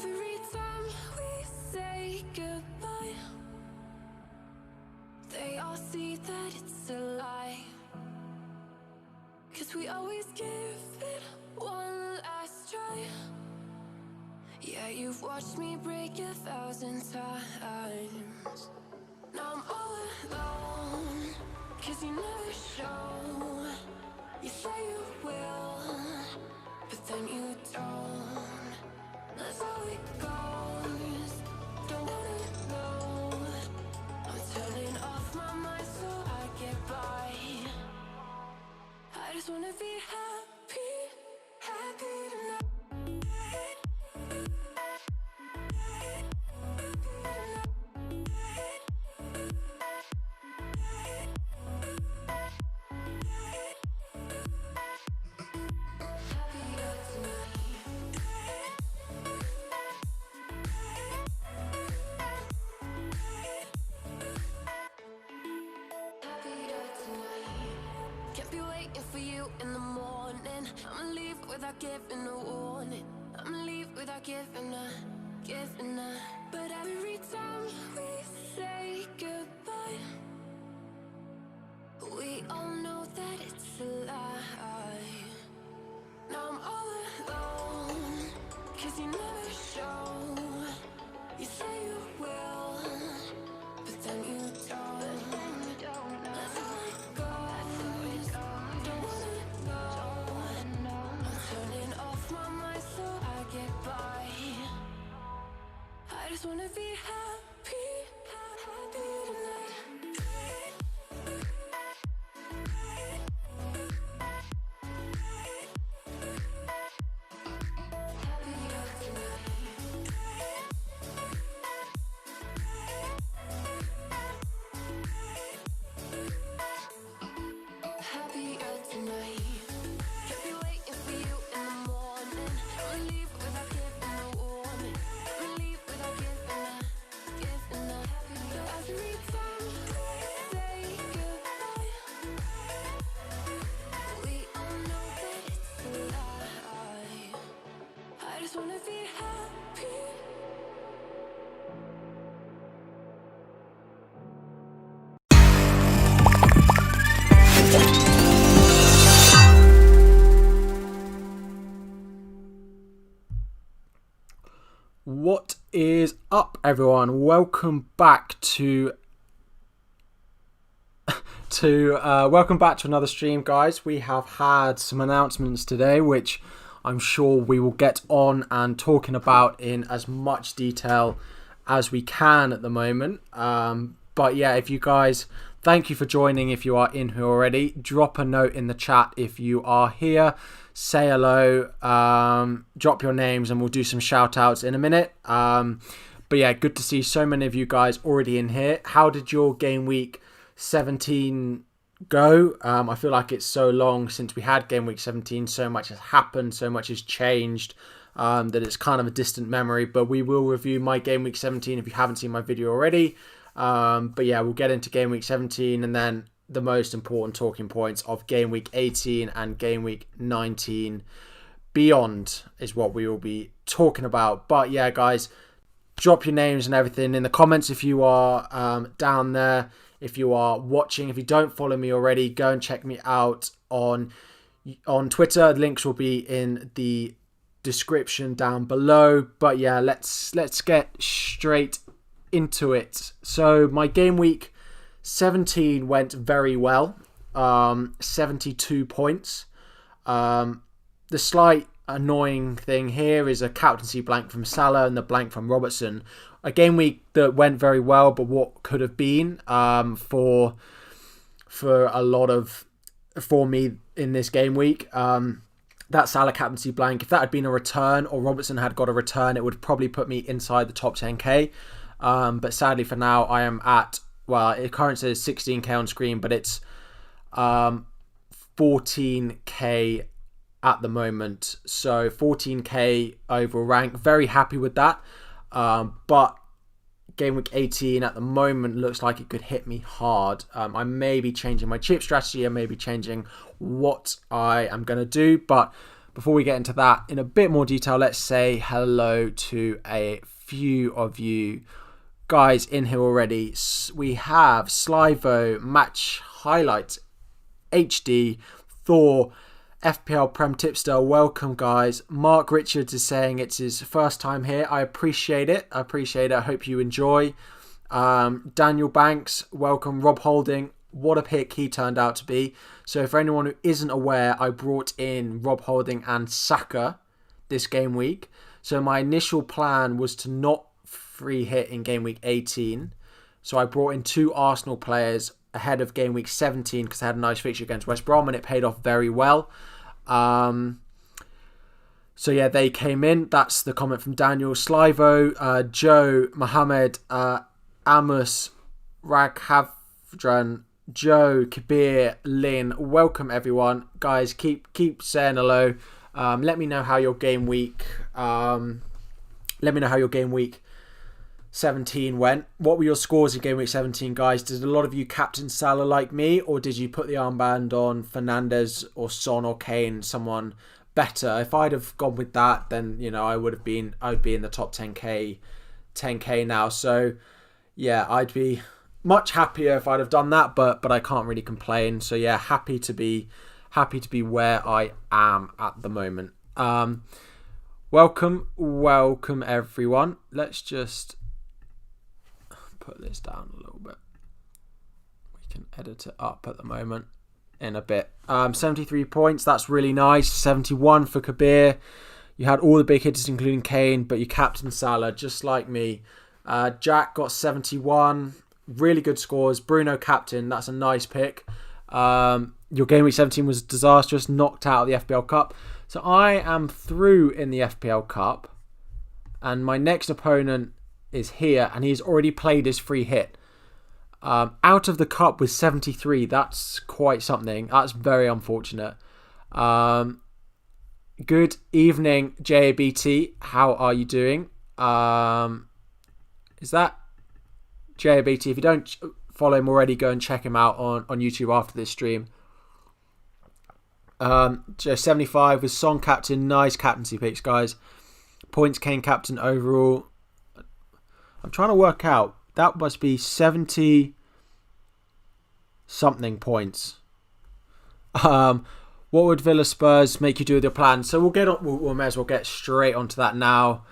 every time we say goodbye, they all see that it's a lie. 'Cause we always give it one last try. Yeah, you've watched me break 1,000 times. Now I'm all alone, 'cause you never show. You say you will, but then you don't. That's how it goes. Don't wanna know. I'm turning off my mind so I get by. I just wanna be happy, happy tonight. Can't be waiting for you in the morning. I'ma leave without giving a warning. I'ma leave without giving a. But every time we say goodbye, we all know that it's a lie. Now I'm all alone, 'cause you never show. You say you will, but then you don't. That's how it goes. Don't wanna know. I'm turning off my mind so I get by. I just wanna be happy, happy tonight. Happier tonight. Can't be waiting for you in the morning. I'ma leave without giving a warning. I'ma leave without giving a. So every time we say goodbye, we all know that it's a lie. I just wanna be happy. What is up, everyone? Welcome back to another stream, guys. We have had some announcements today, which I'm sure we will get on and talking about in as much detail as we can at the moment. But yeah, if you guys, thank you for joining. If you are in here already, drop a note in the chat if you are here. Say hello, drop your names, and we'll do some shout outs in a minute. But yeah, good to see so many of you guys already in here. How did your game week 17 go? I feel like it's so long since we had game week 17. So much has happened, so much has changed, that it's kind of a distant memory. But we will review my game week 17 if you haven't seen my video already. But yeah, we'll get into game week 17 and then the most important talking points of game week 18 and game week 19 beyond is what we will be talking about. But yeah, guys, drop your names and everything in the comments if you are down there. If you are watching, if you don't follow me already, go and check me out on Twitter. The links will be in the description down below. But yeah, let's get straight into it. So my game week 17 went very well. 72 points. The slight annoying thing here is a captaincy blank from Salah and the blank from Robertson. A game week that went very well, but what could have been for me in this game week. That Salah captaincy blank, if that had been a return or Robertson had got a return, it would probably put me inside the top 10k. But sadly for now, I am at, well, it currently says 16k on screen, but it's 14k at the moment. So 14k over rank. Very happy with that. But game week 18 at the moment looks like it could hit me hard. I may be changing my chip strategy. I may be changing what I am going to do. But before we get into that in a bit more detail, let's say hello to a few of you guys in here already. We have Slivo, Match Highlights HD, Thor, FPL Prem Tipster, welcome guys. Mark Richards is saying it's his first time here. I appreciate it. I hope you enjoy. Daniel Banks, welcome. Rob Holding, what a pick he turned out to be. So for anyone who isn't aware, I brought in Rob Holding and Saka this game week. So my initial plan was to not free hit in game week 18. So I brought in 2 Arsenal players ahead of game week 17 because I had a nice fixture against West Brom and it paid off very well. So yeah, they came in. That's the comment from Daniel. Slivo, Joe, Mohammed, Amos, Raghavdran, Joe, Kabir, Lynn, welcome everyone. Guys, keep saying hello. Let me know how your game week 17 went. What were your scores in game week 17, guys? Did a lot of you captain Salah like me, or did you put the armband on Fernandes or Son or Kane, someone better? If I'd have gone with that, then I would be in the top 10k now. So yeah, I'd be much happier if I'd have done that, but I can't really complain. So yeah, happy to be where I am at the moment. Welcome everyone. Let's just put this down a little bit. We can edit it up at the moment in a bit. 73 points, that's really nice. 71 for Kabir. You had all the big hitters including Kane, but you captained Salah just like me. Jack got 71. Really good scores. Bruno captain, that's a nice pick. Your game week 17 was disastrous, knocked out of the FPL Cup. So I am through in the FPL Cup, and my next opponent is here, and he's already played his free hit. Out of the cup with 73, that's quite something. That's very unfortunate. Good evening, GW18. How are you doing? Is that GW18? If you don't follow him already, go and check him out on YouTube after this stream. 75 with Son captain. Nice captaincy picks, guys. Points Kane captain overall. I'm trying to work out. That must be 70 something points. What would Villa Spurs make you do with your plan? So we'll get on. We may as well get straight onto that now.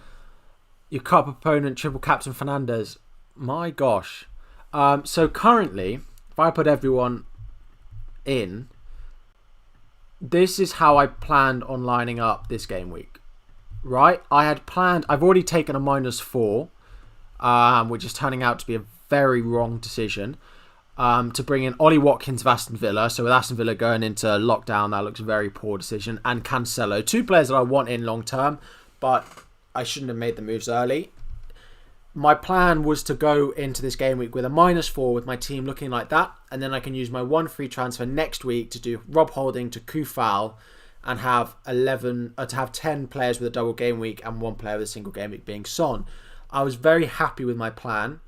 Your cup opponent, triple captain Fernandes. My gosh. So currently, if I put everyone in, this is how I planned on lining up this game week. Right? I've already taken a -4, which is turning out to be a very wrong decision, to bring in Ollie Watkins of Aston Villa. So with Aston Villa going into lockdown, that looks a very poor decision. And Cancelo, 2 players that I want in long term, but I shouldn't have made the moves early. My plan was to go into this game week with a -4 with my team looking like that, and then I can use my 1 free transfer next week to do Rob Holding to Kufal and have 10 players with a double game week and 1 player with a single game week being Son. I was very happy with my plan.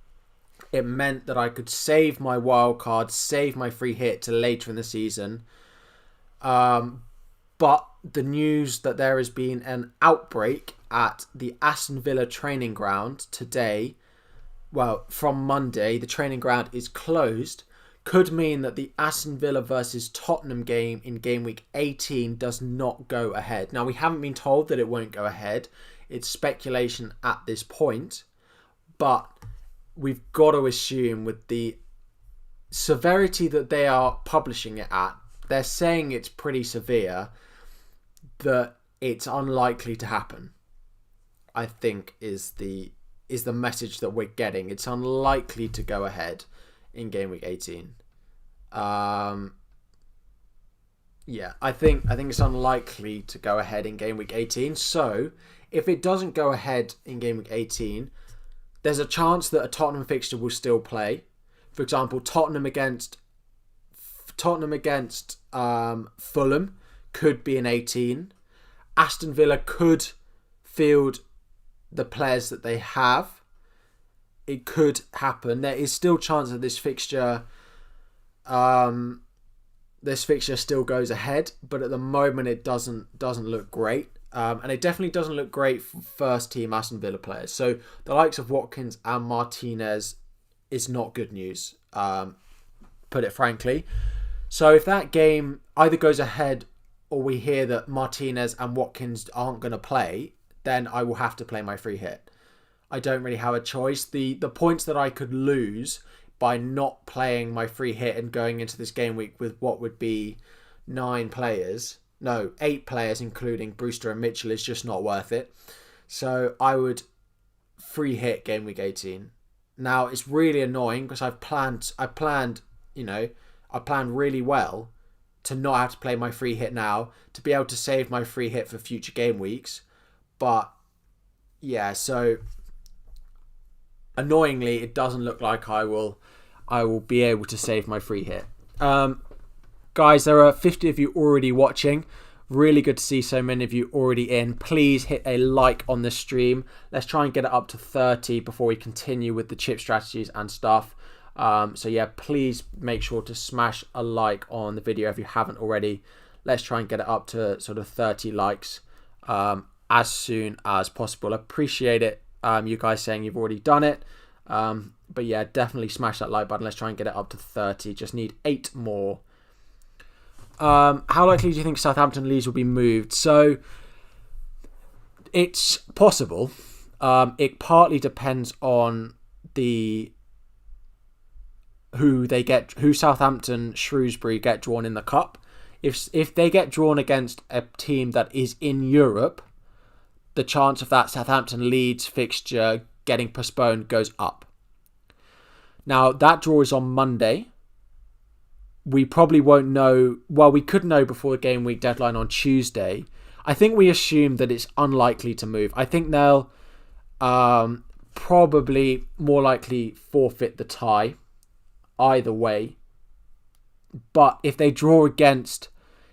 It meant that I could save my wildcard, save my free hit to later in the season. But the news that there has been an outbreak at the Aston Villa training ground today, well, from Monday, the training ground is closed, could mean that the Aston Villa versus Tottenham game in game week 18 does not go ahead. Now, we haven't been told that it won't go ahead. It's speculation at this point, but we've got to assume with the severity that they are publishing it at, they're saying it's pretty severe, that it's unlikely to happen, I think is the message that we're getting. It's unlikely to go ahead in game week 18. Yeah, I think it's unlikely to go ahead in game week 18. So if it doesn't go ahead in game week 18, there's a chance that a Tottenham fixture will still play. For example, Tottenham against Fulham could be an 18. Aston Villa could field the players that they have. It could happen. There is still chance that this fixture this fixture still goes ahead, but at the moment it doesn't look great. And it definitely doesn't look great for first team Aston Villa players. So the likes of Watkins and Martinez is not good news, put it frankly. So if that game either goes ahead or we hear that Martinez and Watkins aren't going to play, then I will have to play my free hit. I don't really have a choice. The points that I could lose by not playing my free hit and going into this game week with what would be 8 players, including Brewster and Mitchell, is just not worth it. So I would free hit game week 18. Now it's really annoying because I planned really well to not have to play my free hit now, to be able to save my free hit for future game weeks. But yeah, so annoyingly, it doesn't look like I will be able to save my free hit. Guys, there are 50 of you already watching. Really good to see so many of you already in. Please hit a like on the stream. Let's try and get it up to 30 before we continue with the chip strategies and stuff. So yeah, please make sure to smash a like on the video if you haven't already. Let's try and get it up to sort of 30 likes as soon as possible. Appreciate it. You guys saying you've already done it. But yeah, definitely smash that like button. Let's try and get it up to 30. Just need 8 more. How likely do you think Southampton Leeds will be moved? So it's possible. It partly depends on who Southampton, Shrewsbury get drawn in the cup. If they get drawn against a team that is in Europe, the chance of that Southampton Leeds fixture getting postponed goes up. Now that draw is on Monday. We probably won't know. Well, we could know before the game week deadline on Tuesday. I think we assume that it's unlikely to move. I think they'll probably more likely forfeit the tie either way. But if they draw against,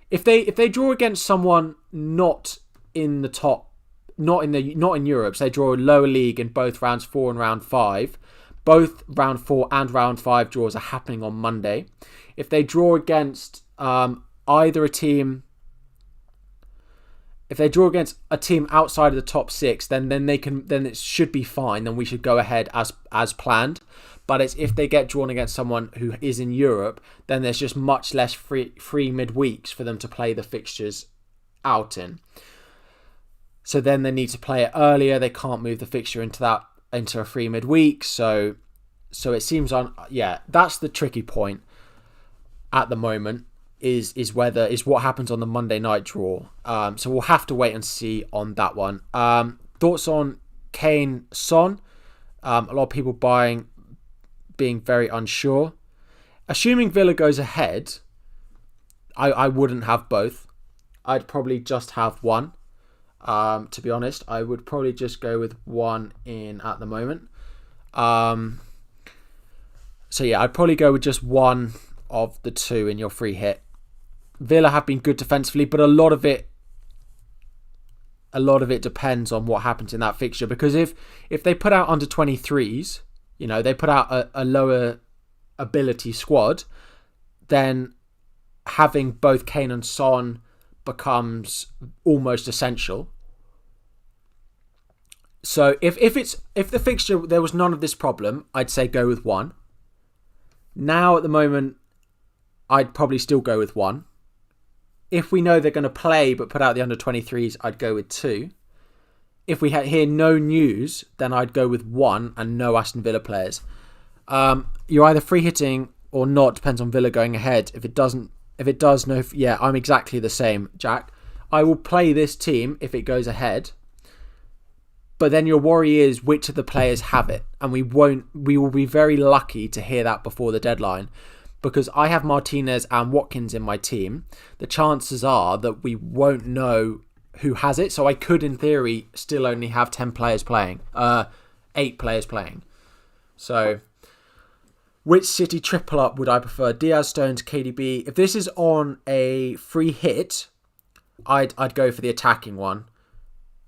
if they draw against someone not in the top, not in Europe, so they draw a lower league in both rounds 4 and round 5. Both round 4 and round 5 draws are happening on Monday. If they draw against either a team, if they draw against a team outside of the top 6, then it should be fine. Then we should go ahead as planned. But it's if they get drawn against someone who is in Europe, then there's just much less free midweeks for them to play the fixtures out in. So then they need to play it earlier. They can't move the fixture into a free midweek. So it seems that's the tricky point at the moment is what happens on the Monday night draw. So we'll have to wait and see on that one. Thoughts on Kane, Son? A lot of people being very unsure. Assuming Villa goes ahead, I wouldn't have both. I'd probably just have one. To be honest, I would probably just go with one in at the moment. So yeah, I'd probably go with just one of the two in your free hit. Villa have been good defensively, but a lot of it depends on what happens in that fixture. Because if they put out under 23s, they put out a lower ability squad, then having both Kane and Son becomes almost essential. So if the fixture there was none of this problem, I'd say go with one. Now at the moment, I'd probably still go with one. If we know they're going to play but put out the under 23s, I'd go with 2. If we hear no news, then I'd go with 1 and no Aston Villa players. You're either free hitting or not, depends on Villa going ahead. If it does, no. Yeah, I'm exactly the same, Jack. I will play this team if it goes ahead. But then your worry is which of the players have it. And we will be very lucky to hear that before the deadline. Because I have Martinez and Watkins in my team. The chances are that we won't know who has it. So I could, in theory, still only have 10 players playing. 8 players playing. So which City triple up would I prefer? Diaz, Stones, KDB. If this is on a free hit, I'd go for the attacking one.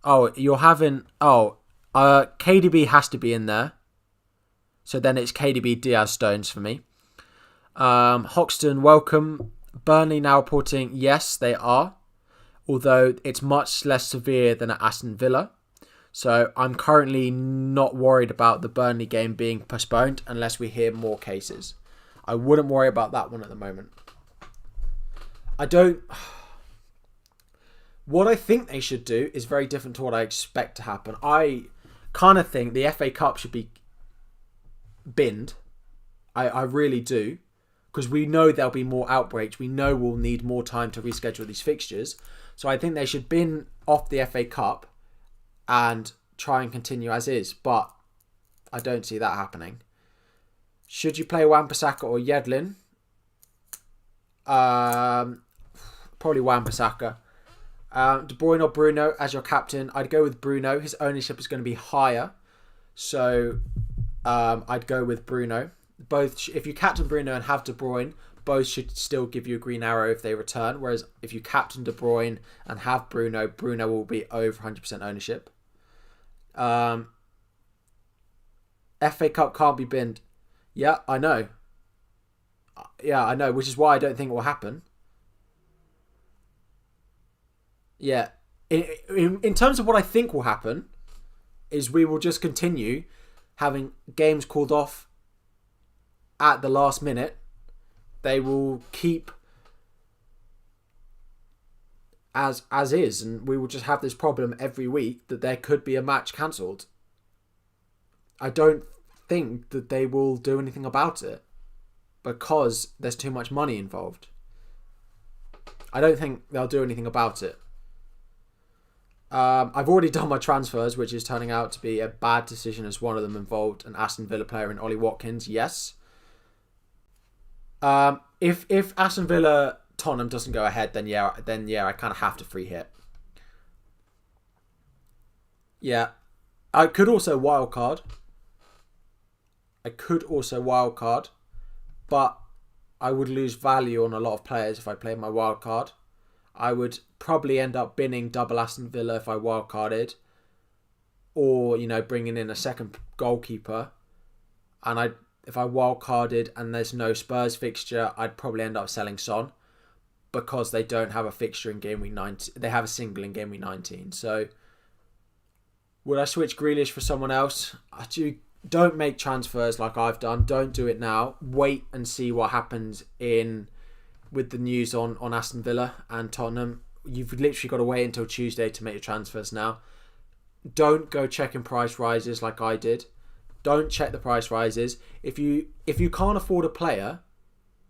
Oh, you're having... KDB has to be in there. So then it's KDB, Diaz, Stones for me. Hoxton, welcome. Burnley now reporting, yes, they are. Although it's much less severe than at Aston Villa. So I'm currently not worried about the Burnley game being postponed unless we hear more cases. I wouldn't worry about that one at the moment. What I think they should do is very different to what I expect to happen. I kind of think the FA Cup should be binned. I really do. Because we know there'll be more outbreaks. We know we'll need more time to reschedule these fixtures. So I think they should bin off the FA Cup and try and continue as is. But I don't see that happening. Should you play Wan-Bissaka or Yedlin? Probably Wan-Bissaka. De Bruyne or Bruno as your captain? I'd go with Bruno. His ownership is going to be higher. So I'd go with Bruno. Both, if you captain Bruno and have De Bruyne, both should still give you a green arrow if they return. Whereas if you captain De Bruyne and have Bruno, Bruno will be over 100% ownership. FA Cup can't be binned. Yeah, I know. Which is why I don't think it will happen. Yeah. In terms of what I think will happen, is we will just continue having games called off at the last minute. They will keep as is, and we will just have this problem every week that there could be a match cancelled. I don't think that they will do anything about it because there's too much money involved. I don't think they'll do anything about it. I've already done my transfers, which is turning out to be a bad decision as one of them involved an Aston Villa player in Ollie Watkins. Yes. If Aston Villa Tottenham doesn't go ahead, then yeah, I kind of have to free hit. Yeah, I could also wildcard. But I would lose value on a lot of players if I played my wildcard. I would probably end up binning double Aston Villa if I wildcarded, or bringing in a second goalkeeper, and if I wildcarded and there's no Spurs fixture, I'd probably end up selling Son because they don't have a fixture in game week 19. They have a single in game week 19. So would I switch Grealish for someone else? Don't make transfers like I've done. Don't do it now. Wait and see what happens with the news on Aston Villa and Tottenham. You've literally got to wait until Tuesday to make your transfers now. Don't go checking price rises like I did. Don't check the price rises. If you can't afford a player,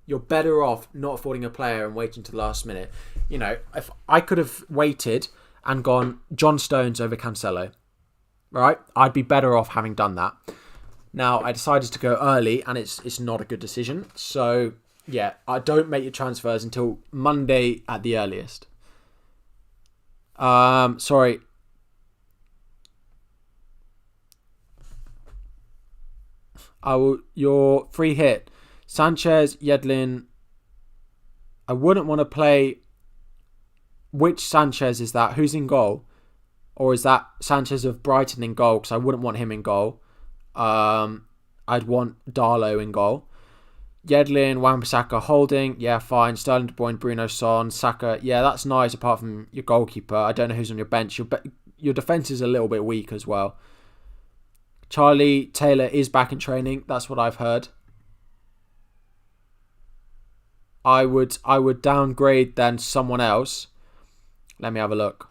you're better off not affording a player and waiting to the last minute. If I could have waited and gone John Stones over Cancelo, right? I'd be better off having done that. Now, I decided to go early and it's not a good decision. So, yeah, I don't make your transfers until Monday at the earliest. Sorry. Your free hit. Sanchez, Yedlin. I wouldn't want to play. Which Sanchez is that? Who's in goal? Or is that Sanchez of Brighton in goal? Because I wouldn't want him in goal. I'd want Darlow in goal. Yedlin, Wan-Bissaka, Holding. Yeah, fine. Sterling, De Bruyne, Bruno, Son, Saka. Yeah, that's nice apart from your goalkeeper. I don't know who's on your bench. Your defence is a little bit weak as well. Charlie Taylor is back in training. That's what I've heard. I would downgrade then someone else. Let me have a look.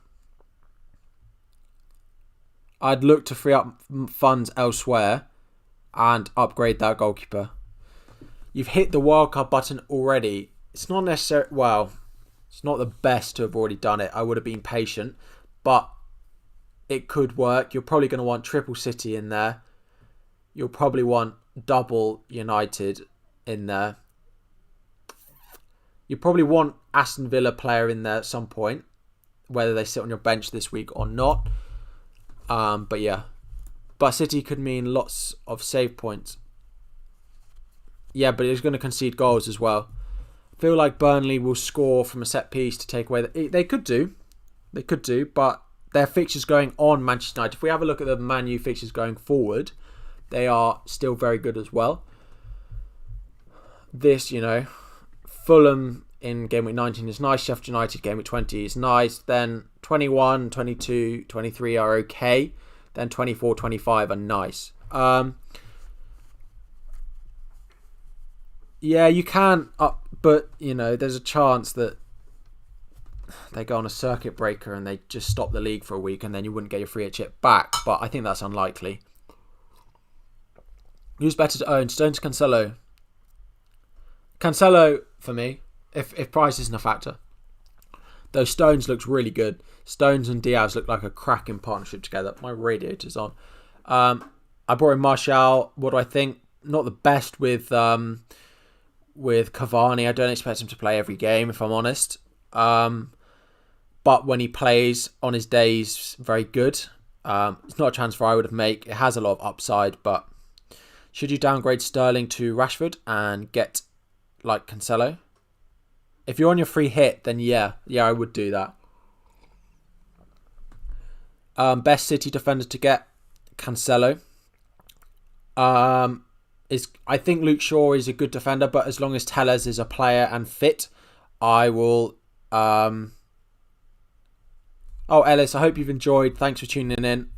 I'd look to free up funds elsewhere and upgrade that goalkeeper. You've hit the wildcard button already. It's not necessary. Well, it's not the best to have already done it. I would have been patient, but it could work. You're probably going to want triple City in there. You'll probably want double United in there. You probably want Aston Villa player in there at some point, whether they sit on your bench this week or not. But yeah. But City could mean lots of save points. Yeah, but it's going to concede goals as well. I feel like Burnley will score from a set piece to take away... They could do, but their fixtures going on Manchester United. If we have a look at the Man U fixtures going forward, they are still very good as well. This, Fulham in Game Week 19 is nice. Sheffield United Game Week 20 is nice. Then 21, 22, 23 are okay. Then 24, 25 are nice. Yeah, you can but there's a chance that they go on a circuit breaker and they just stop the league for a week and then you wouldn't get your free hit chip back. But I think that's unlikely. Who's better to own? Stones, Cancelo? Cancelo for me, if price isn't a factor. Though Stones looks really good. Stones and Diaz look like a cracking partnership together. My radiator's on. I brought in Martial. What do I think? Not the best with Cavani. I don't expect him to play every game, if I'm honest. But when he plays on his days, very good. It's not a transfer I would have made. It has a lot of upside, but should you downgrade Sterling to Rashford and get like Cancelo? If you're on your free hit, then yeah, I would do that. Best City defender to get, Cancelo. I think Luke Shaw is a good defender, but as long as Tellez is a player and fit, I will. Oh, Ellis, I hope you've enjoyed. Thanks for tuning in.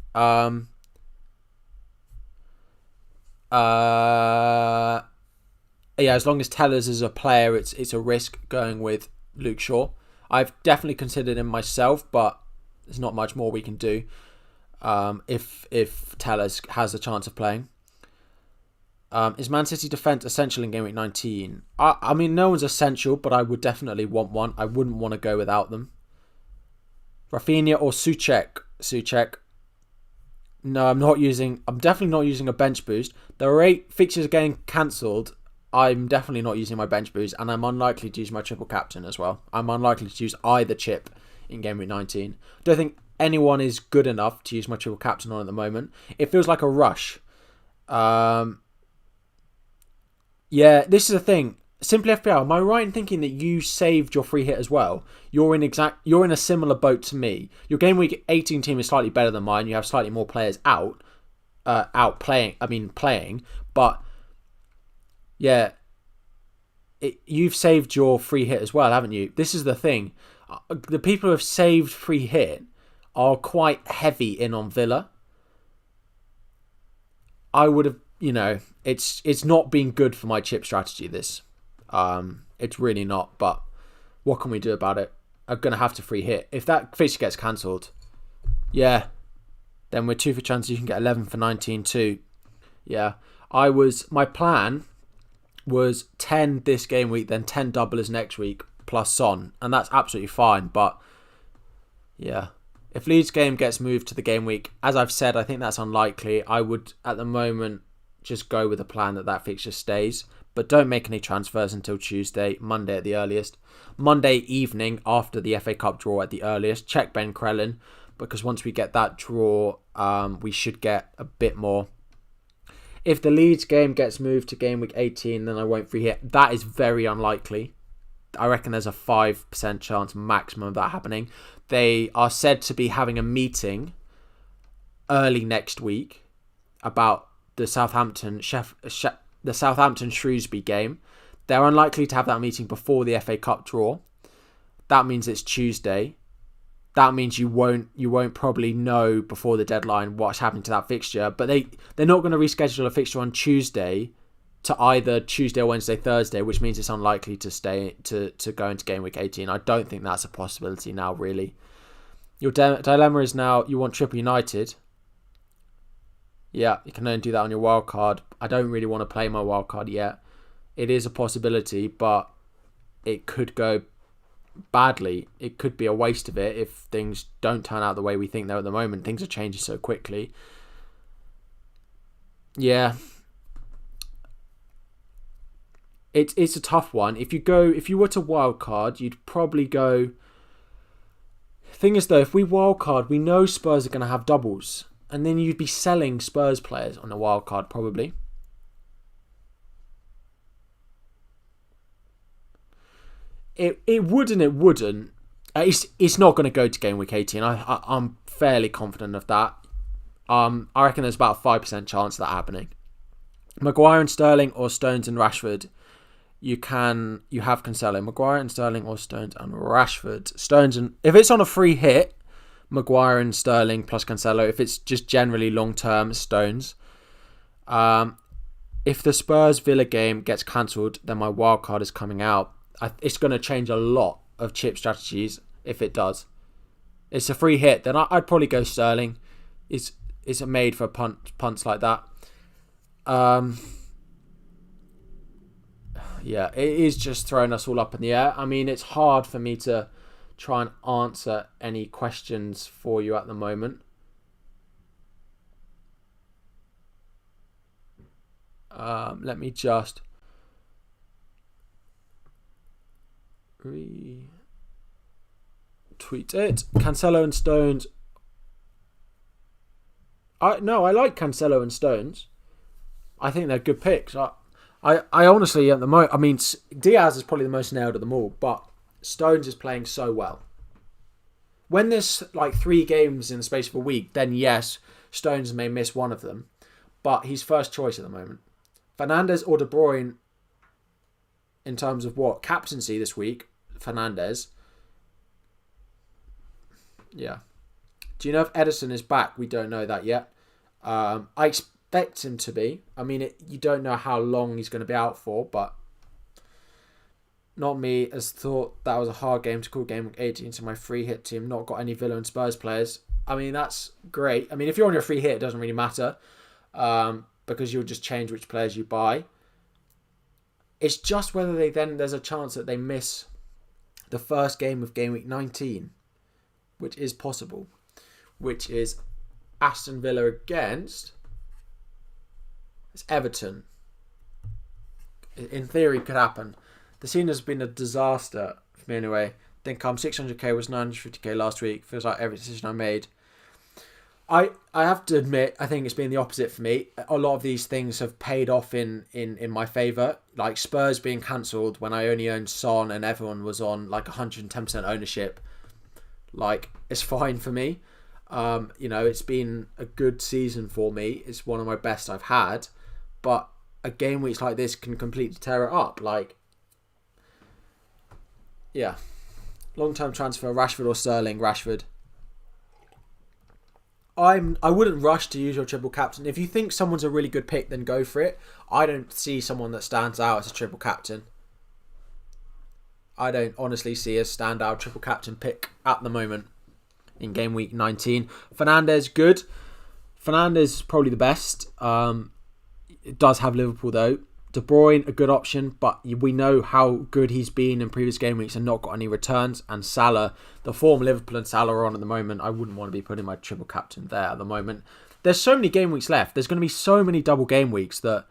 Yeah, as long as Tellers is a player, it's a risk going with Luke Shaw. I've definitely considered him myself, but there's not much more we can do if Tellers has a chance of playing. Is Man City defence essential in Game Week 19? I mean, no one's essential, but I would definitely want one. I wouldn't want to go without them. Rafinha or Souček? Souček. No, I'm definitely not using a bench boost. There are 8 fixtures getting cancelled. I'm definitely not using my bench boost, and I'm unlikely to use my triple captain as well. I'm unlikely to use either chip in Game Week 19. I don't think anyone is good enough to use my triple captain on at the moment. It feels like a rush. Yeah, this is the thing. Simply FPL, am I right in thinking that you saved your free hit as well? You're in a similar boat to me. Your Game Week 18 team is slightly better than mine. You have slightly more players playing. But yeah, you've saved your free hit as well, haven't you? This is the thing. The people who have saved free hit are quite heavy in on Villa. I would have, it's not been good for my chip strategy, this. It's really not, but what can we do about it? I'm going to have to free hit. If that fixture gets cancelled, yeah, then we're 2 for chance. You can get 11 for 19 too. Yeah, my plan was 10 this game week, then 10 doublers next week, plus Son, and that's absolutely fine, but yeah. If Leeds game gets moved to the game week, as I've said, I think that's unlikely. I would, at the moment, just go with the plan that fixture stays. But don't make any transfers until Tuesday, Monday at the earliest. Monday evening after the FA Cup draw at the earliest. Check Ben Crellin, because once we get that draw, we should get a bit more. If the Leeds game gets moved to Game Week 18, then I won't free hit. That is very unlikely. I reckon there's a 5% chance maximum of that happening. They are said to be having a meeting early next week about the Southampton Shrewsbury game. They're unlikely to have that meeting before the FA Cup draw. That means it's Tuesday. That means you won't probably know before the deadline what's happening to that fixture. But they're not going to reschedule a fixture on Tuesday to either Tuesday or Wednesday, Thursday, which means it's unlikely to stay to go into Game Week 18. I don't think that's a possibility now, really. Your dilemma is now you want Triple United. Yeah, you can only do that on your wildcard. I don't really want to play my wildcard yet. It is a possibility, but it could go badly. It could be a waste of it if things don't turn out the way we think they're at the moment. Things are changing so quickly. Yeah. It's a tough one. If you were to wildcard, you'd probably go. Thing is though, if we wildcard, we know Spurs are going to have doubles. And then you'd be selling Spurs players on a wild card, probably. It would and it wouldn't. It's not going to go to Game Week 18. I'm fairly confident of that. I reckon there's about a 5% chance of that happening. Maguire and Sterling or Stones and Rashford. you have Cancelo, Maguire and Sterling, or Stones and Rashford. Stones, and if it's on a free hit, Maguire and Sterling plus Cancelo. If it's just generally long term, Stones. If the Spurs Villa game gets cancelled, then my wildcard is coming out. It's going to change a lot of chip strategies if it does. It's a free hit, then I'd probably go Sterling. It's made for punts like that. Yeah, it is just throwing us all up in the air. I mean, it's hard for me to try and answer any questions for you at the moment. Let me just retweet it. Cancelo and Stones. I like Cancelo and Stones. I think they're good picks. I honestly, at the moment, I mean, Diaz is probably the most nailed of them all, but Stones is playing so well. When there's like 3 games in the space of a week, then yes, Stones may miss one of them, but he's first choice at the moment. Fernandes or De Bruyne, in terms of what? Captaincy this week, Fernandes. Yeah. Do you know if Edison is back? We don't know that yet. I expect him to be. I mean, you don't know how long he's going to be out for, but not me as thought that was a hard game to call Gameweek18 to my free hit team. Not got any Villa and Spurs players. I mean, that's great. I mean, if you're on your free hit, it doesn't really matter. Because you'll just change which players you buy. It's just whether there's a chance that they miss the first game of Game Week 19, which is possible, which is Aston Villa against Everton. In theory, could happen. The season has been a disaster for me anyway. Think 600k was 950k last week. Feels like every decision I made. I have to admit, I think it's been the opposite for me. A lot of these things have paid off in my favour. Like Spurs being cancelled when I only owned Son and everyone was on like 110% ownership. Like, it's fine for me. It's been a good season for me. It's one of my best I've had. But a game week like this can completely tear it up. Like, yeah. Long-term transfer, Rashford or Sterling, Rashford. I wouldn't rush to use your triple captain. If you think someone's a really good pick, then go for it. I don't see someone that stands out as a triple captain. I don't honestly see a standout triple captain pick at the moment in game week 19. Fernandes, good. Fernandes is probably the best. It does have Liverpool though. De Bruyne, a good option, but we know how good he's been in previous game weeks and not got any returns. And Salah, the form Liverpool and Salah are on at the moment, I wouldn't want to be putting my triple captain there at the moment. There's so many game weeks left. There's going to be so many double game weeks that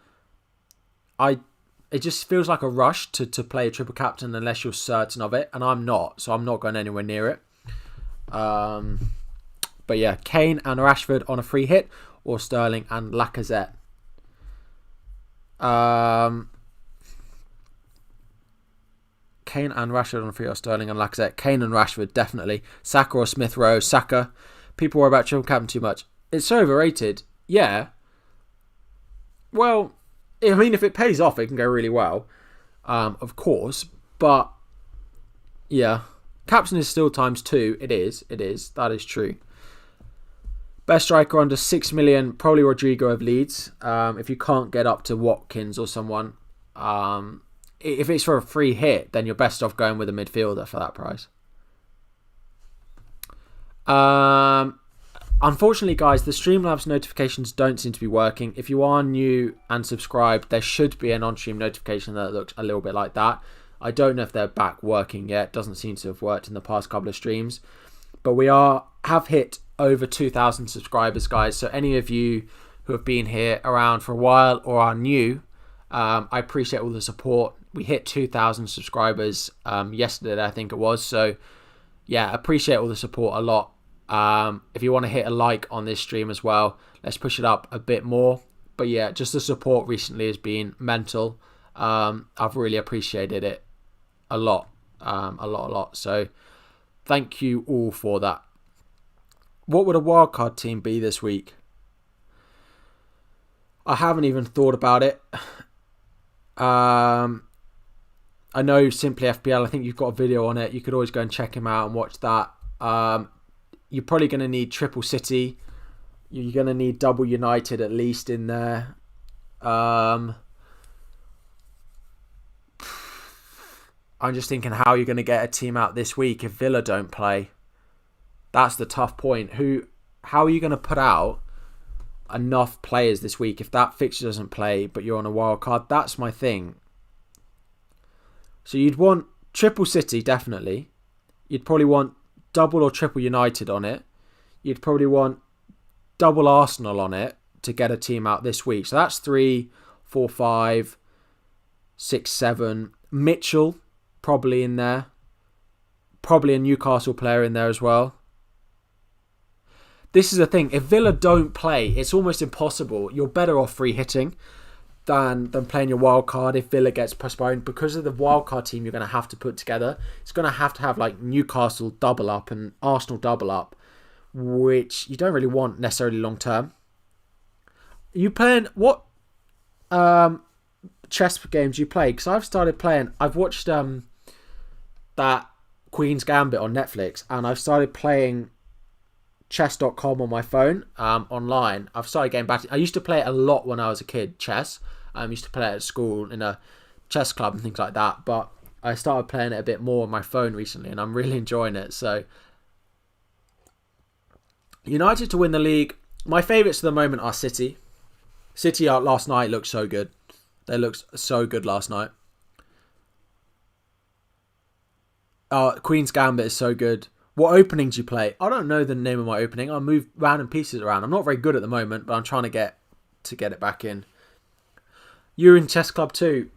it just feels like a rush to play a triple captain unless you're certain of it. And I'm not, so I'm not going anywhere near it. But yeah, Kane and Rashford on a free hit, or Sterling and Lacazette. Kane and Rashford on a free hit, or Sterling and Lacazette. Kane and Rashford, definitely. Saka or Smith Rowe. Saka. People worry about triple captain too much. It's so overrated. Yeah. Well, I mean, if it pays off, it can go really well. Of course. But, yeah. Captain is still ×2. It is. That is true. Best striker under 6 million, probably Rodrigo of Leeds. If you can't get up to Watkins or someone. If it's for a free hit, then you're best off going with a midfielder for that price. Unfortunately, guys, the Streamlabs notifications don't seem to be working. If you are new and subscribed, there should be an on-stream notification that looks a little bit like that. I don't know if they're back working yet. Doesn't seem to have worked in the past couple of streams. But we have hit over 2,000 subscribers, guys. So any of you who have been here around for a while or are new, I appreciate all the support. We hit 2,000 subscribers yesterday, I think it was. So yeah, appreciate all the support a lot. If you want to hit a like on this stream as well, let's push it up a bit more. But yeah, just the support recently has been mental. I've really appreciated it a lot. So thank you all for that. What would a wildcard team be this week? I haven't even thought about it. I know Simply FPL, I think you've got a video on it. You could always go and check him out and watch that. You're probably going to need triple City. You're going to need double United at least in there. I'm just thinking how you're going to get a team out this week if Villa don't play. That's the tough point. How are you going to put out enough players this week if that fixture doesn't play but you're on a wild card? That's my thing. So you'd want triple City, definitely. You'd probably want double or triple United on it. You'd probably want double Arsenal on it to get a team out this week. So that's 3, 4, 5, 6, 7. Mitchell, probably in there. Probably a Newcastle player in there as well. This is the thing. If Villa don't play, it's almost impossible. You're better off free hitting than playing your wild card if Villa gets postponed, because of the wild card team you're going to have to put together. It's going to have like Newcastle double up and Arsenal double up, which you don't really want necessarily long term. You playing what chess games you play? Because I've started playing. I've watched that Queen's Gambit on Netflix, and I've started playing chess.com on my phone online. I've started getting back. I used to play it a lot when I was a kid. Chess. I used to play it at school in a chess club and things like that. But I started playing it a bit more on my phone recently, and I'm really enjoying it. So United to win the league. My favourites at the moment are City. City last night looked so good. They looked so good last night. Queen's Gambit is so good. What openings do you play? I don't know the name of my opening. I move random pieces around. I'm not very good at the moment, but I'm trying to get it back in. You're in chess club too.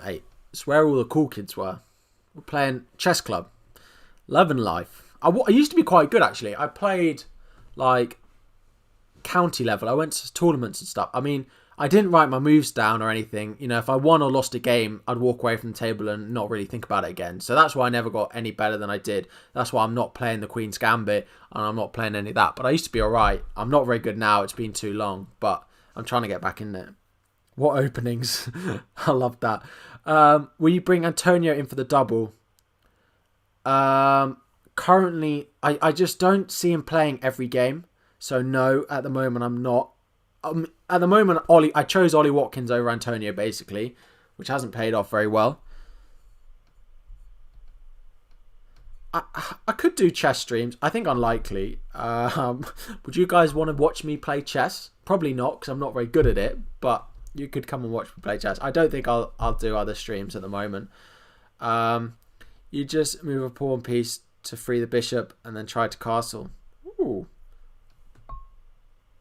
Hey, it's where all the cool kids were. We're playing chess club. Love and life. I used to be quite good, actually. I played like county level. I went to tournaments and stuff. I mean, I didn't write my moves down or anything. You know, if I won or lost a game, I'd walk away from the table and not really think about it again. So that's why I never got any better than I did. That's why I'm not playing the Queen's Gambit and I'm not playing any of that. But I used to be alright. I'm not very good now. It's been too long. But I'm trying to get back in there. What openings? I love that. Will you bring Antonio in for the double? Currently, I just don't see him playing every game. So no, at the moment I'm not. At the moment, I chose Ollie Watkins over Antonio, basically, which hasn't paid off very well. I could do chess streams. I think unlikely. Would you guys want to watch me play chess? Probably not, because I'm not very good at it. But you could come and watch me play chess. I don't think I'll do other streams at the moment. You just move a pawn piece to free the bishop and then try to castle. Ooh.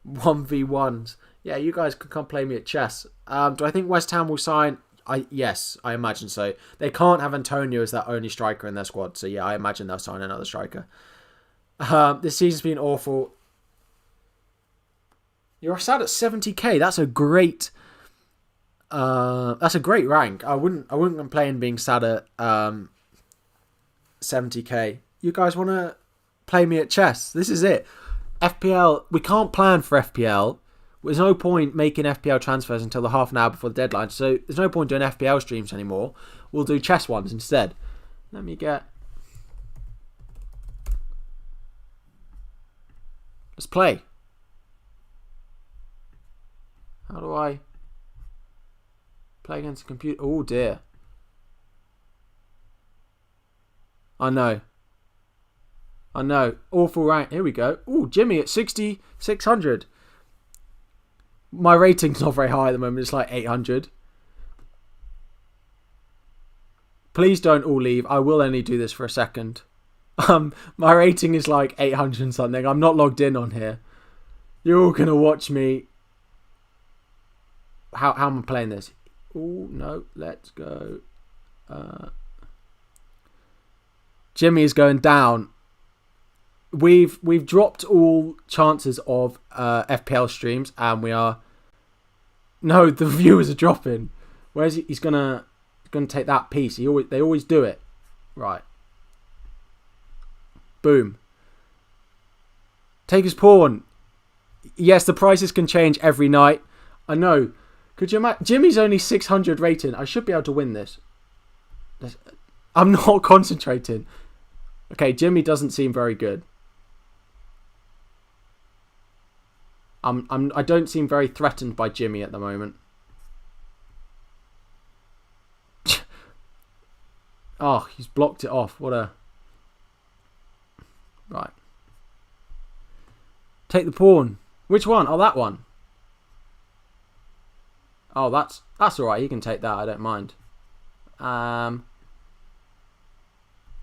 1v1s. Yeah, you guys could come play me at chess. Do I think West Ham will sign? Yes, I imagine so. They can't have Antonio as their only striker in their squad. So yeah, I imagine they'll sign another striker. This season's been awful. You're sad at 70k. That's a great rank. I wouldn't complain being sad at 70k. You guys want to play me at chess? This is it. FPL, we can't plan for FPL. There's no point making FPL transfers until the half an hour before the deadline. So there's no point doing FPL streams anymore. We'll do chess ones instead. Let me get... Let's play. How do I play against a computer? Oh dear. I know. Awful rank. Here we go. Oh, Jimmy at 6,600. My rating's not very high at the moment. It's like 800. Please don't all leave. I will only do this for a second. My rating is like 800 and something. I'm not logged in on here. You're all going to watch me. How am I playing this? Oh, no. Let's go. Jimmy is going down. We've dropped all chances of FPL streams, and we are. No, the viewers are dropping. Where's he? He's gonna take that piece. They always do it. Right. Boom. Take his pawn. Yes, the prices can change every night. I know. Could you imagine? Jimmy's only 600 rating. I should be able to win this. I'm not concentrating. Okay, Jimmy doesn't seem very good. I don't seem very threatened by Jimmy at the moment. Oh, he's blocked it off. What a... Right. Take the pawn. Which one? Oh, that one. Oh, that's alright. He can take that. I don't mind.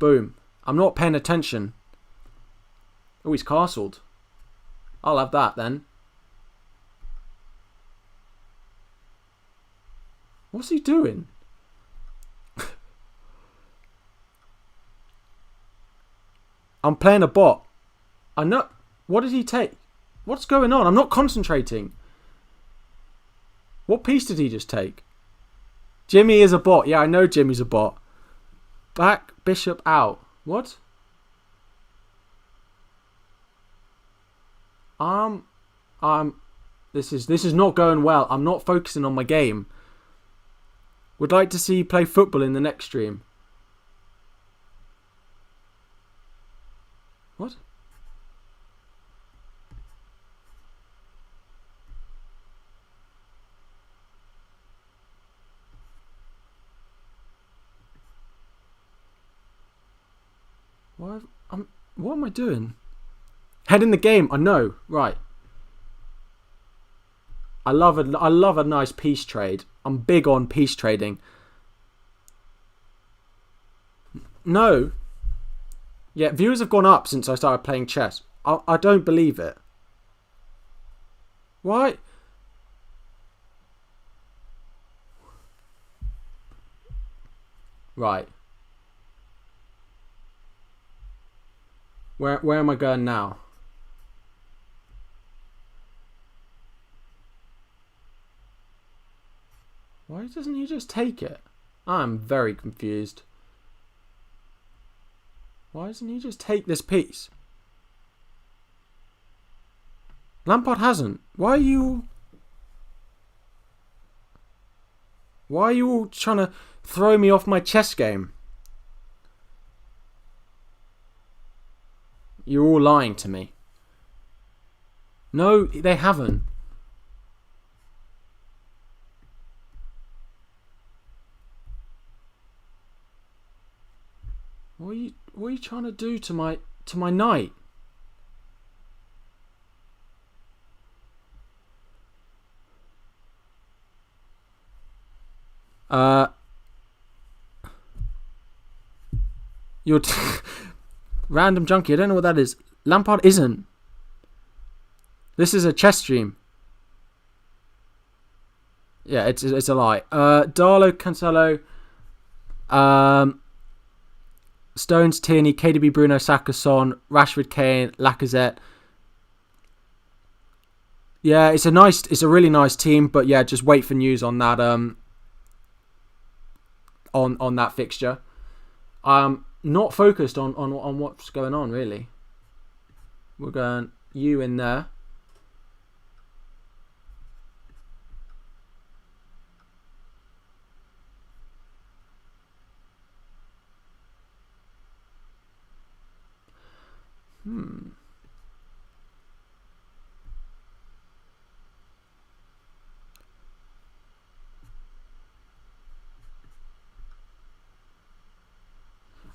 Boom. I'm not paying attention. Oh, he's castled. I'll have that then. What's he doing? I'm playing a bot. I know. What did he take? What's going on? I'm not concentrating. What piece did he just take? Jimmy is a bot. Yeah, I know Jimmy's a bot. Back bishop out. What? This is not going well. I'm not focusing on my game. Would like to see you play football in the next stream. What? What am I doing? Head in the game. I know. Right. I love a nice piece trade. I'm big on piece trading. No. Yeah, viewers have gone up since I started playing chess. I don't believe it. Why? Right. Where am I going now? Why doesn't he just take it? I'm very confused. Why doesn't he just take this piece? Lampard hasn't. Why are you all trying to throw me off my chess game? You're all lying to me. No, they haven't. What are you trying to do to my knight? You're random junkie. I don't know what that is. Lampard isn't. This is a chess stream. Yeah, it's a lie. Darlow, Cancelo, Stones, Tierney, KDB, Bruno, Saka, Son, Rashford, Kane, Lacazette. Yeah, it's a really nice team, but yeah, just wait for news on that on that fixture. Not focused on what's going on really. We're going you in there.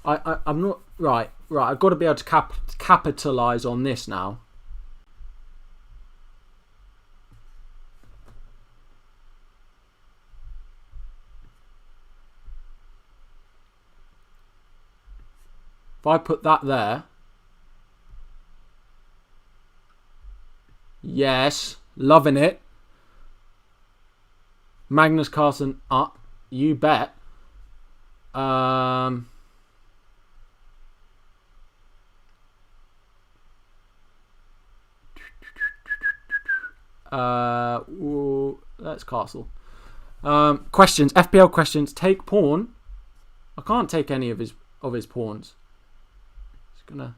I'm not right. I've got to be able to capitalize on this now. If I put that there, yes, loving it. Magnus Carlsen up, you bet. Let's castle. Questions. FPL questions. Take pawn. I can't take any of his pawns. It's gonna.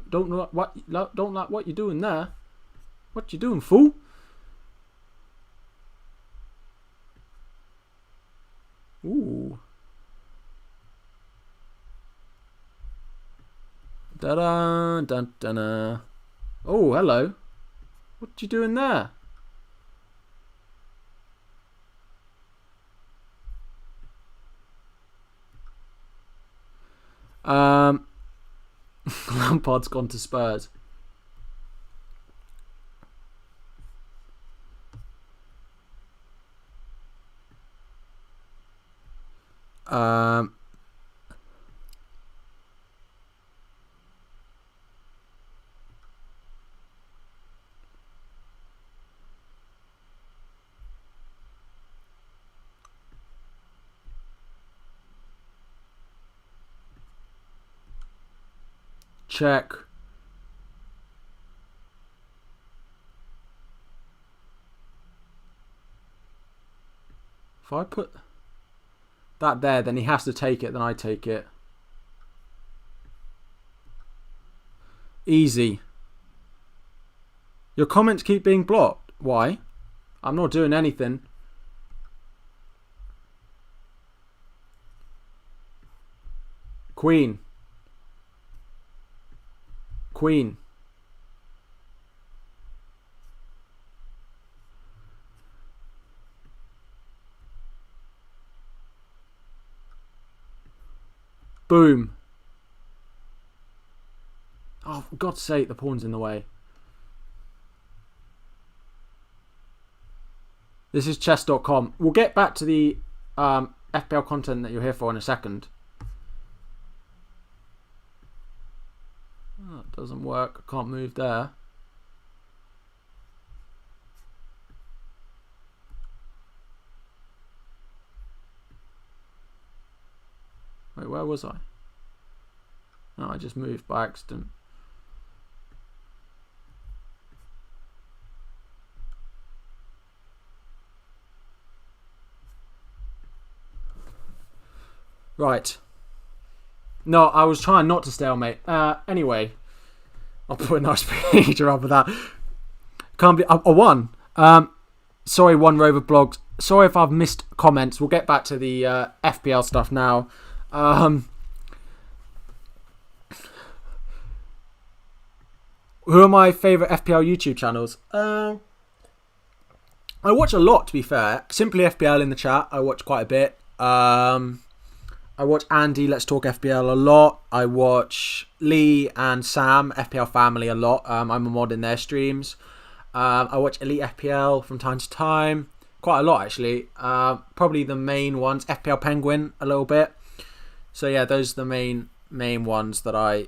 Don't like what you're doing there. What you doing, fool? Ooh. Da-da, da-da. Oh, hello. What you doing there? Lampard's gone to Spurs. Check. If I put that there, then he has to take it, then I take it. Easy. Your comments keep being blocked. Why? I'm not doing anything. Queen. Queen. Boom. Oh, for God's sake, the pawn's in the way. This is chess.com. We'll get back to the FPL content that you're here for in a second. Oh, it doesn't work. I can't move there. Wait, where was I? No, I just moved by accident. Right. No, I was trying not to stalemate. Anyway, I'll put a nice picture up of that. Can't be. I won. Sorry, One Rover Blogs. Sorry if I've missed comments. We'll get back to the FPL stuff now. Who are my favourite FPL YouTube channels? I watch a lot, to be fair. Simply FPL in the chat. I watch quite a bit. I watch Andy, Let's Talk FPL a lot. I watch Lee and Sam, FPL Family, a lot. I'm a mod in their streams. I watch Elite FPL from time to time. Quite a lot, actually. Probably the main ones. FPL Penguin, a little bit. So, yeah, those are the main ones that I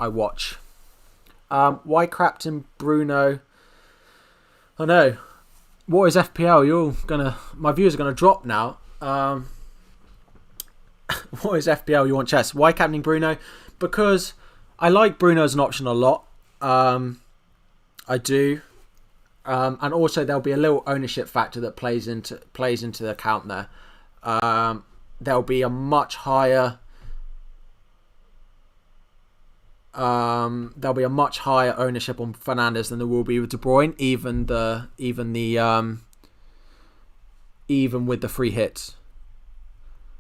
watch. Why Captain Bruno? I know. What is FPL? My views are gonna drop now. What is FPL? You want chess? Why Captain Bruno? Because I like Bruno as an option a lot. I do. And also there'll be a little ownership factor that plays into the account there. There'll be a much higher ownership on Fernandes than there will be with De Bruyne, even with the free hits.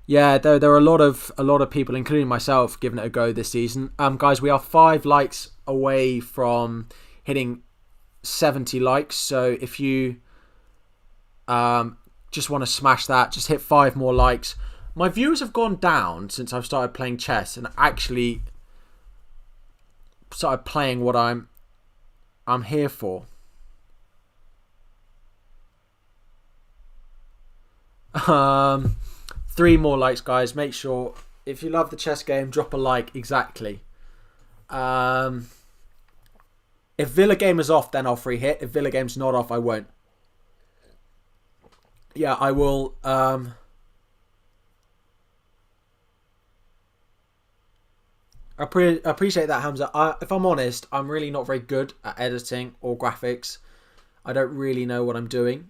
Yeah, there are a lot of people, including myself, giving it a go this season. Guys, we are 5 likes away from hitting 70 likes. So if you just want to smash that, just hit 5 more likes. My views have gone down since I've started playing chess and actually started playing what I'm here for. Three more likes, guys. Make sure, if you love the chess game, drop a like. Exactly. If Villa game is off, then I'll free hit. If Villa game's not off, I won't. Yeah, I will. I appreciate that, Hamza. If I'm honest, I'm really not very good at editing or graphics. I don't really know what I'm doing.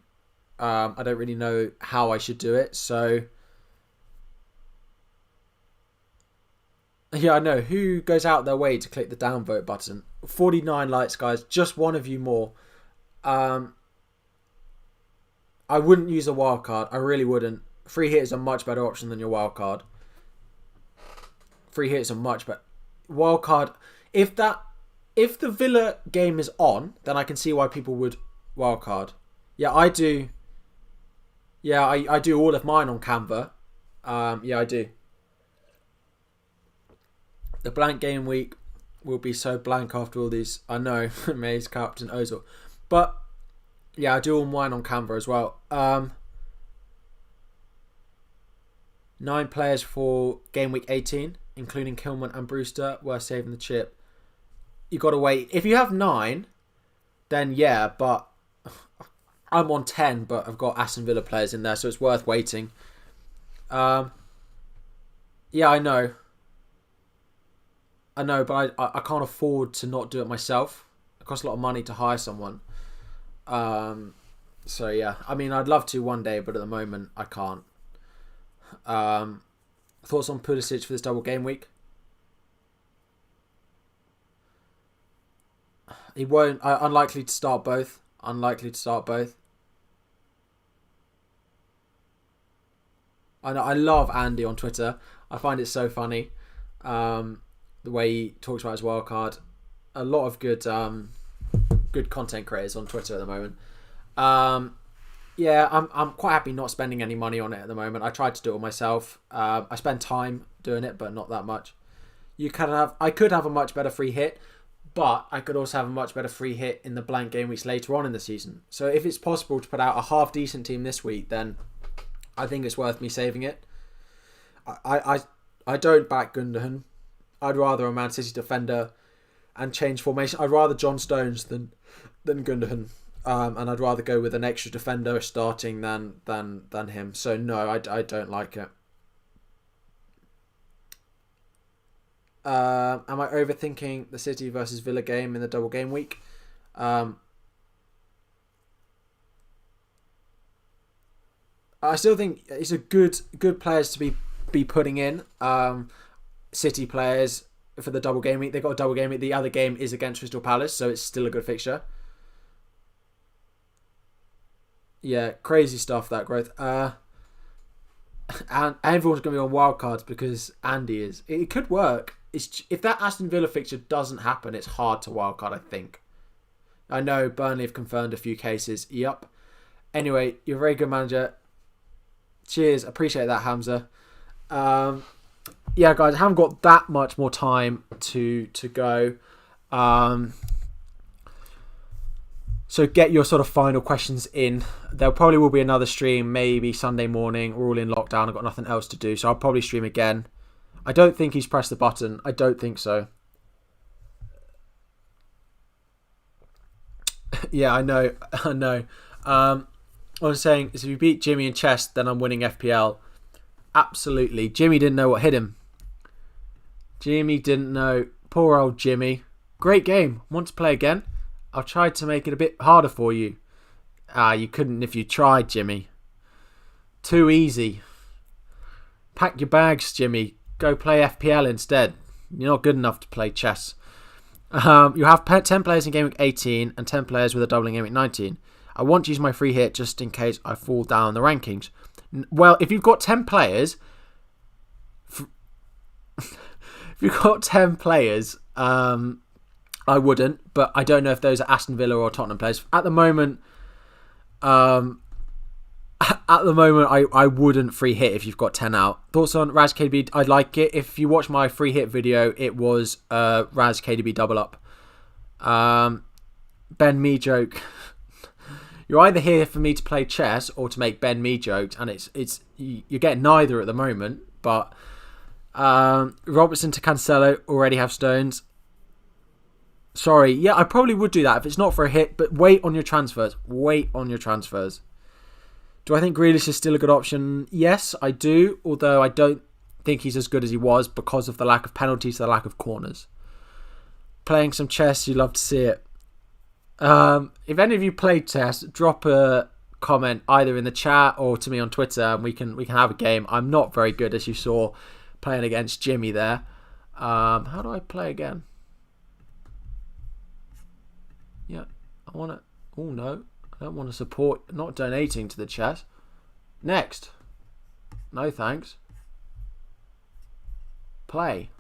I don't really know how I should do it. So, yeah, I know. Who goes out their way to click the downvote button? 49 likes, guys. Just one of you more. I wouldn't use a wildcard. I really wouldn't. Free hit is a much better option than your wildcard. Free hit is a much better. Wildcard. If the Villa game is on, then I can see why people would wildcard. Yeah, I do. Yeah, I do all of mine on Canva. Yeah, I do. The blank game week will be so blank after all these. I know, Maze, Captain, Ozil. But, yeah, I do all mine on Canva as well. 9 players for game week 18, including Kilman and Brewster, were saving the chip. You got to wait. If you have 9, then yeah, but I'm on 10, but I've got Aston Villa players in there, so it's worth waiting. Yeah, I know, but I can't afford to not do it myself. It costs a lot of money to hire someone. So yeah, I mean, I'd love to one day, but at the moment, I can't. Thoughts on Pulisic for this double game week? He won't. Unlikely to start both. I know. I love Andy on Twitter. I find it so funny. The way he talks about his wildcard. A lot of good content creators on Twitter at the moment. Yeah, I'm quite happy not spending any money on it at the moment. I tried to do it myself. I spend time doing it, but not that much. I could have a much better free hit, but I could also have a much better free hit in the blank game weeks later on in the season. So if it's possible to put out a half decent team this week, then I think it's worth me saving it. I don't back Gundogan. I'd rather a Man City defender and change formation. I'd rather John Stones than Gundogan. And I'd rather go with an extra defender starting than him. So no, I don't like it. Am I overthinking the City versus Villa game in the double game week? I still think it's a good players to be putting in. City players for the double game week. They've got a double game week. The other game is against Crystal Palace, so it's still a good fixture. Yeah, crazy stuff, that growth. And everyone's going to be on wildcards because Andy is. It could work. If that Aston Villa fixture doesn't happen, it's hard to wildcard, I think. I know Burnley have confirmed a few cases. Yup. Anyway, you're a very good manager. Cheers. Appreciate that, Hamza. Yeah, guys, I haven't got that much more time to go. So get your sort of final questions in. There probably will be another stream, maybe Sunday morning. We're all in lockdown. I've got nothing else to do, so I'll probably stream again. I don't think he's pressed the button. I don't think so. Yeah, I know. What I'm saying is if you beat Jimmy in chess, then I'm winning FPL. Absolutely. Jimmy didn't know what hit him. Jimmy didn't know. Poor old Jimmy. Great game. Want to play again? I've tried to make it a bit harder for you. You couldn't if you tried, Jimmy. Too easy. Pack your bags, Jimmy. Go play FPL instead. You're not good enough to play chess. You have 10 players in Game Week 18 and 10 players with a doubling Game Week 19. I want to use my free hit just in case I fall down the rankings. Well, if you've got 10 players... if you've got 10 players... I wouldn't, but I don't know if those are Aston Villa or Tottenham players. At the moment, I wouldn't free hit if you've got 10 out. Thoughts on Raz KDB? I'd like it. If you watch my free hit video, it was Raz KDB double up. Ben Me joke. You're either here for me to play chess or to make Ben Me jokes, and you get neither at the moment. But Robertson to Cancelo already have Stones. Sorry, yeah, I probably would do that if it's not for a hit, but wait on your transfers. Do I think Grealish is still a good option? Yes, I do, although I don't think he's as good as he was because of the lack of penalties, the lack of corners. Playing some chess, you love to see it. If any of you played chess, drop a comment either in the chat or to me on Twitter, and we can have a game. I'm not very good, as you saw, playing against Jimmy there. How do I play again? Yeah, I want to... Oh, no. I don't want to support... Not donating to the chess. Next. No, thanks. Play.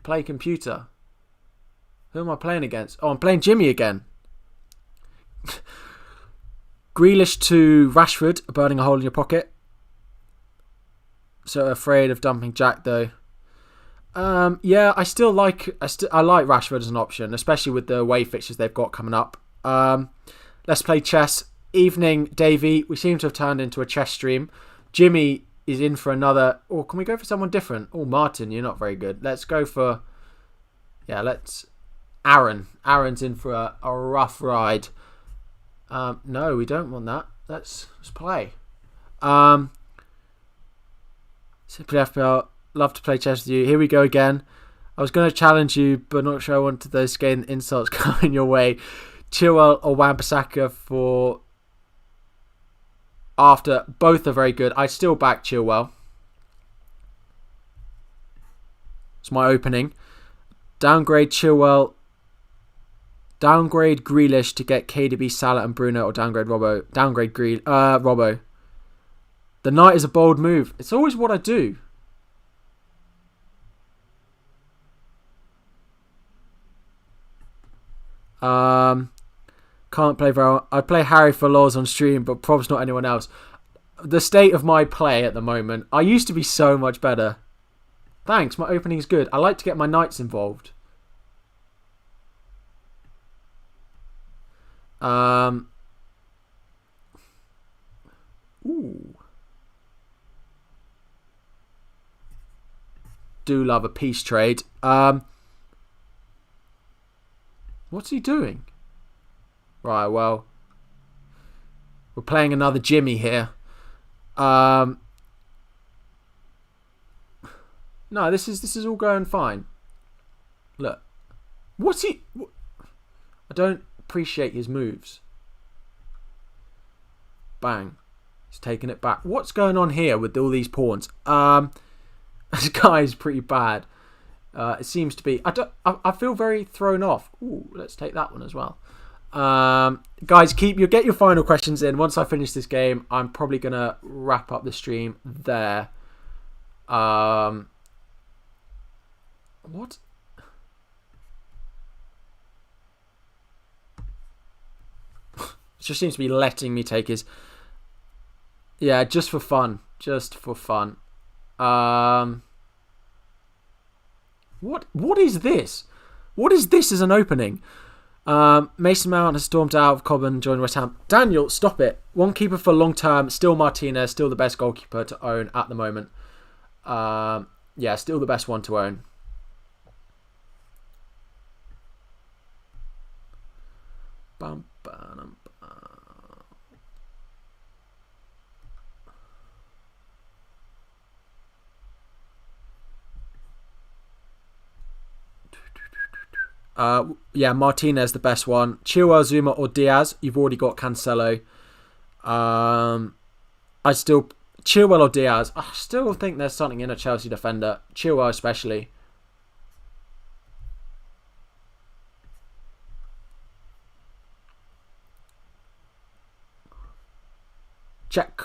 Play computer. Who am I playing against? Oh, I'm playing Jimmy again. Grealish to Rashford, burning a hole in your pocket. So afraid of dumping Jack though. Yeah, I like Rashford as an option, especially with the away fixtures they've got coming up. Let's play chess. Evening, Davey. We seem to have turned into a chess stream. Jimmy is in for another. Or can we go for someone different? Oh, Martin, you're not very good. Let's go for. Yeah, let's. Aaron. Aaron's in for a rough ride. No, we don't want that. Let's play. Simply FPL. Love to play chess with you. Here we go again. I was going to challenge you, but not sure I wanted those game insults coming your way. Chilwell or Wan-Bissaka for after. Both are very good. I still back Chilwell. It's my opening. Downgrade Chilwell. Downgrade Grealish to get KDB, Salah and Bruno, or downgrade Robbo. Downgrade Robbo. The knight is a bold move. It's always what I do. Can't play very well. I play Harry for lols on stream, but probably not anyone else. The state of my play at the moment. I used to be so much better. Thanks, my opening's good. I like to get my knights involved. Ooh. Do love a peace trade. What's he doing? Right, well, we're playing another Jimmy here. No, this is all going fine. Look, what's he? I don't appreciate his moves. Bang, he's taking it back. What's going on here with all these pawns? This guy is pretty bad. It seems to be. I feel very thrown off. Ooh, let's take that one as well. Guys, get your final questions in. Once I finish this game, I'm probably gonna wrap up the stream there. What? It just seems to be letting me take his. Yeah, just for fun. Just for fun. What is this? What is this as an opening? Mason Mount has stormed out of Cobham, joined West Ham. Daniel, stop it. One keeper for long term. Still Martinez. Still the best goalkeeper to own at the moment. Yeah, still the best one to own. Bum, ba-dum, ba. Yeah, Martinez the best one. Chilwell, Zuma or Diaz. You've already got Cancelo. Chilwell or Diaz. I still think there's something in a Chelsea defender. Chilwell especially. Check.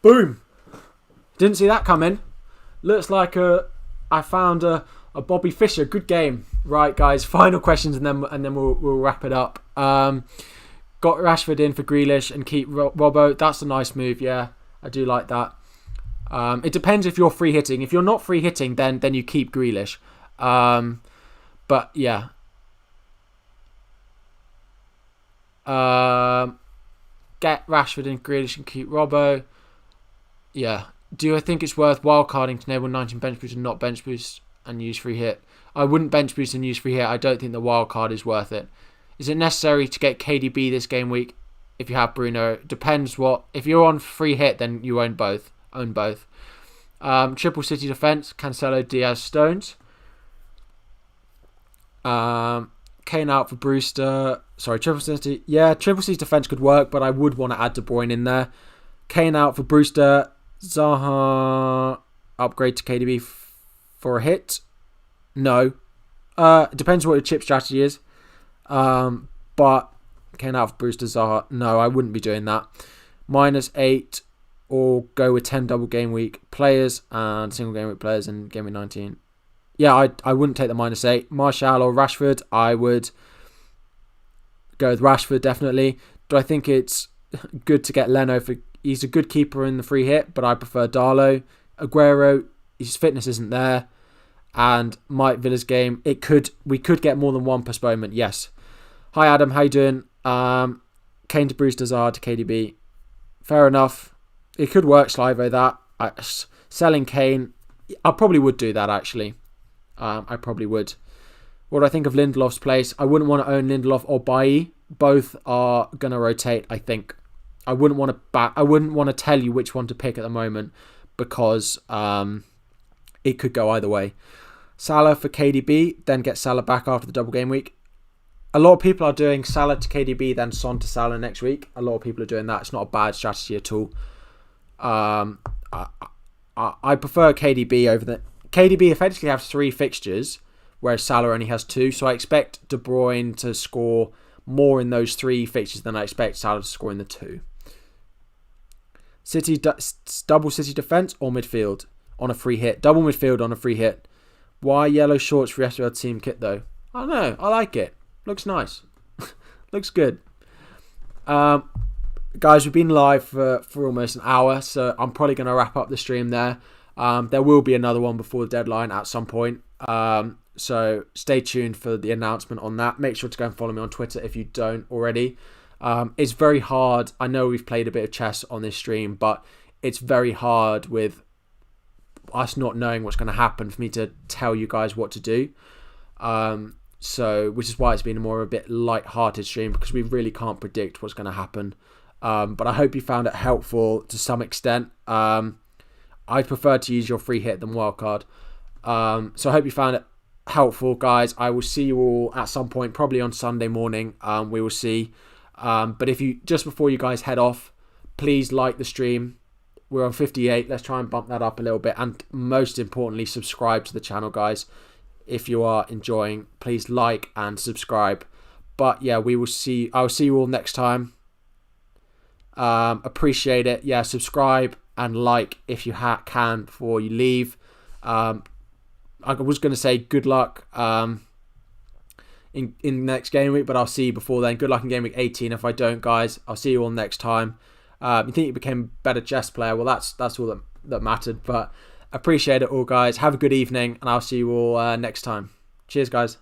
Boom. Didn't see that coming. Looks like I found a Bobby Fischer. Good game. Right, guys. Final questions and then we'll wrap it up. Got Rashford in for Grealish and keep Robbo. That's a nice move. Yeah, I do like that. It depends if you're free hitting. If you're not free hitting, then you keep Grealish. But yeah. Get Rashford in Grealish and keep Robbo. Yeah. Do I think it's worth wildcarding to enable 19 bench boost and not bench boost and use free hit? I wouldn't bench boost and use free hit. I don't think the wildcard is worth it. Is it necessary to get KDB this game week if you have Bruno? Depends what. If you're on free hit, then you own both. Triple City defense: Cancelo, Diaz, Stones. Kane out for Brewster. Sorry, Triple City. Yeah, Triple City defense could work, but I would want to add De Bruyne in there. Kane out for Brewster. Zaha upgrade to KDB for a hit. No. Depends what your chip strategy is. But Kane out for Brewster, Zaha. No, I wouldn't be doing that. -8. or go with 10 double game week players and single game week players in Game Week 19? Yeah, I wouldn't take the -8. Martial or Rashford, I would go with Rashford, definitely. Do I think it's good to get Leno? He's a good keeper in the free hit, but I prefer Darlow. Aguero, his fitness isn't there. And Mike Villa's game, we could get more than one postponement, yes. Hi Adam, how you doing? Kane to Bruce Hazard to KDB. Fair enough. It could work, Slivo, that. Selling Kane, I probably would do that, actually. I probably would. What do I think of Lindelof's place? I wouldn't want to own Lindelof or Bailly. Both are going to rotate, I think. I wouldn't want to tell you which one to pick at the moment because it could go either way. Salah for KDB, then get Salah back after the double game week. A lot of people are doing Salah to KDB, then Son to Salah next week. A lot of people are doing that. It's not a bad strategy at all. I prefer KDB over the... KDB effectively has 3 fixtures, whereas Salah only has 2. So I expect De Bruyne to score more in those 3 fixtures than I expect Salah to score in the 2. Double City defence or midfield on a free hit. Double midfield on a free hit. Why yellow shorts for FPL team kit though? I don't know. I like it. Looks nice. Looks good. Guys, we've been live for almost an hour, so I'm probably going to wrap up the stream there. There will be another one before the deadline at some point. So stay tuned for the announcement on that. Make sure to go and follow me on Twitter if you don't already. It's very hard. I know we've played a bit of chess on this stream, but it's very hard with us not knowing what's going to happen for me to tell you guys what to do. So, which is why it's been a bit light-hearted stream, because we really can't predict what's going to happen. But I hope you found it helpful to some extent. I prefer to use your free hit than wildcard. So I hope you found it helpful, guys. I will see you all at some point, probably on Sunday morning. We will see. But if you, just before you guys head off, please like the stream. We're on 58. Let's try and bump that up a little bit. And most importantly, subscribe to the channel, guys. If you are enjoying, please like and subscribe. But yeah, we will see. I'll see you all next time. Appreciate it. Yeah, subscribe and like if you can before you leave. I was going to say good luck in the next game week, but I'll see you before then. Good luck in game week 18. If I don't, guys, I'll see you all next time. You think you became a better chess player? Well, that's all that mattered. But appreciate it all, guys. Have a good evening, and I'll see you all next time. Cheers, guys.